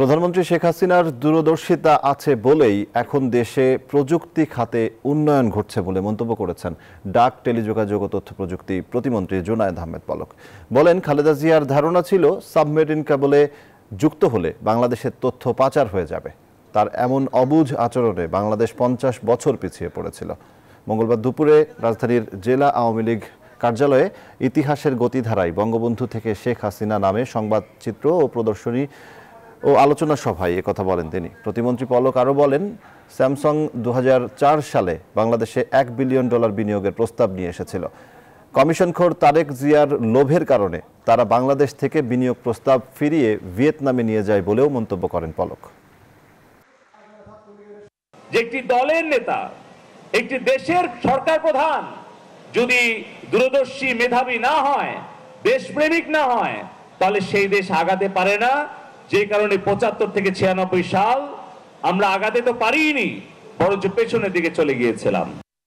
প্রধানমন্ত্রী শেখ হাসিনার দূরদর্শিতা আছে বলেই এখন দেশে প্রযুক্তি খাতে উন্নয়ন ঘটছে বলে মন্তব্য করেছেন ডাক, টেলিযোগাযোগ ও তথ্য প্রযুক্তি প্রতিমন্ত্রী জুনায়েদ আহমেদ পলক। বলেন, খালেদা জিয়ার ধারণা ছিল সাবমেরিন কেবলে যুক্ত হলে বাংলাদেশের তথ্য পাচার হয়ে যাবে। তার এমন অবুঝ আচরণে বাংলাদেশ 50 বছর পিছিয়ে পড়েছিল। মঙ্গলবার দুপুরে রাজধানীর জেলা আওয়ামী লীগ কার্যালয়ে ইতিহাসের গতিধারায় বঙ্গবন্ধু থেকে শেখ হাসিনা নামে সংবাদচিত্র ও প্রদর্শনী ও আলোচনা সভায় একথা বলেন তিনি। প্রতিমন্ত্রী পলক আরও বলেন, স্যামসাং 2004 সালে বাংলাদেশে $1 বিলিয়ন বিনিয়োগের প্রস্তাব নিয়ে এসেছিল। কমিশনখোর তারেক জিয়ার লোভের কারণে তারা বাংলাদেশ থেকে বিনিয়োগ প্রস্তাব ফিরিয়ে ভিয়েতনামে নিয়ে যায় বলেও মন্তব্য করেন পলক। যে একটি দলের নেতা, একটি দেশের সরকার প্রধান যদি দূরদর্শী, মেধাবী না হয়, দেশপ্রেমিক না হয়, তাহলে সেই দেশ আগাতে পারে না। যে কারণে 75 থেকে 96 সাল আমরা আগাতে তো পারিনি, বরঞ্চ পেছনের দিকে চলে গিয়েছিলাম।